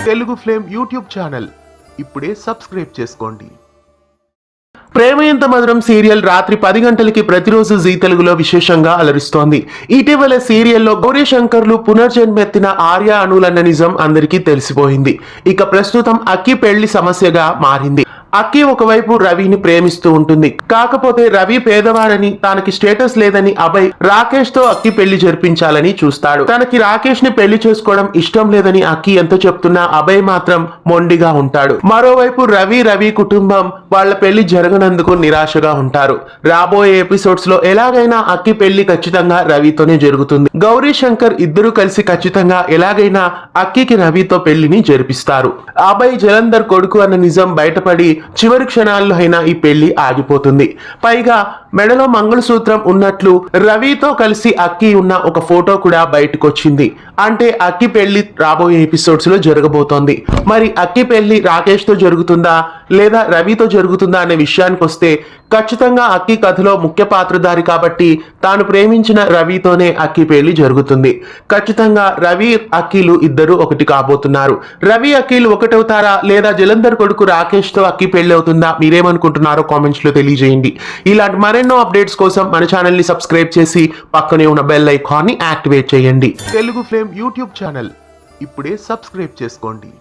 Telugu flame YouTube channel ఇప్పుడే subscribe చేసుకోండి. ప్రేమ ఎంత మధురం సీరియల్ రాత్రి 10 గంటలకి ప్రతిరోజు జీ తెలుగులో విశేషంగా అలరిస్తోంది. ఇటీవల సీరియల్లో గౌరీ శంకర్లు పునర్జన్మెత్తిన ఆర్య అనులన్న నిజం అందరికీ తెలిసిపోయింది. ఇక ప్రస్తుతం అక్కి పెళ్లి సమస్యగా మారింది. అక్కి ఒకవైపు రవిని ప్రేమిస్తూ ఉంటుంది. కాకపోతే రవి పేదవాడని, తనకి స్టేటస్ లేదని అభయ్ రాకేష్ తో అక్కి పెళ్లి జరిపించాలని చూస్తాడు. తనకి రాకేష్ ని పెళ్లి చేసుకోవడం ఇష్టం లేదని అక్కి ఎంత చెప్తున్నా అభయ్ మాత్రం మొండిగా ఉంటాడు. మరోవైపు రవి కుటుంబం వాళ్ళ పెళ్లి జరగనందుకు నిరాశగా ఉంటారు. రాబోయే ఎపిసోడ్స్ లో ఎలాగైనా అక్కి పెళ్లి ఖచ్చితంగా రవితోనే జరుగుతుంది. గౌరీ శంకర్ ఇద్దరు కలిసి ఖచ్చితంగా ఎలాగైనా అక్కికి రవితో పెళ్లిని జరిపిస్తారు. అభయ్ జలంధర్ కొడుకు అన్న నిజం బయటపడి చివరి క్షణాల్లో అయినా ఈ పెళ్లి ఆగిపోతుంది. పైగా మెడలో మంగళసూత్రం ఉన్నట్లు రవితో కలిసి అక్కి ఉన్న ఒక ఫోటో కూడా బయటకు వచ్చింది. అంటే అక్కి పెళ్లి రాబోయే ఎపిసోడ్స్ లో జరగబోతోంది. మరి అక్కి పెళ్లి రాకేష్ తో జరుగుతుందా లేదా రవితో జరుగుతుందా అనే విషయానికి వస్తే ఖచ్చితంగా అక్కి కథలో ముఖ్య పాత్రధారి కాబట్టి తాను ప్రేమించిన రవితోనే అక్కి పెళ్లి జరుగుతుంది. ఖచ్చితంగా రవి అక్కిలు ఇద్దరు ఒకటి కాబోతున్నారు. రవి అక్కిలు ఒకటవుతారా లేదా జలంధర్ కొడుకు రాకేష్ తో అక్కి పెళ్లి అవుతుందా? మీరేమనుకుంటున్నారో కామెంట్స్ లో తెలియజేయండి. ఇలాంటి మరెన్నో అప్డేట్స్ కోసం మన ఛానల్ ని సబ్స్క్రైబ్ చేసి పక్కనే ఉన్న బెల్ ఐకాన్ ని యాక్టివేట్ చేయండి. తెలుగు ఫ్లేమ్ యూట్యూబ్ ఛానల్ ఇప్పుడే సబ్స్క్రైబ్ చేసుకోండి.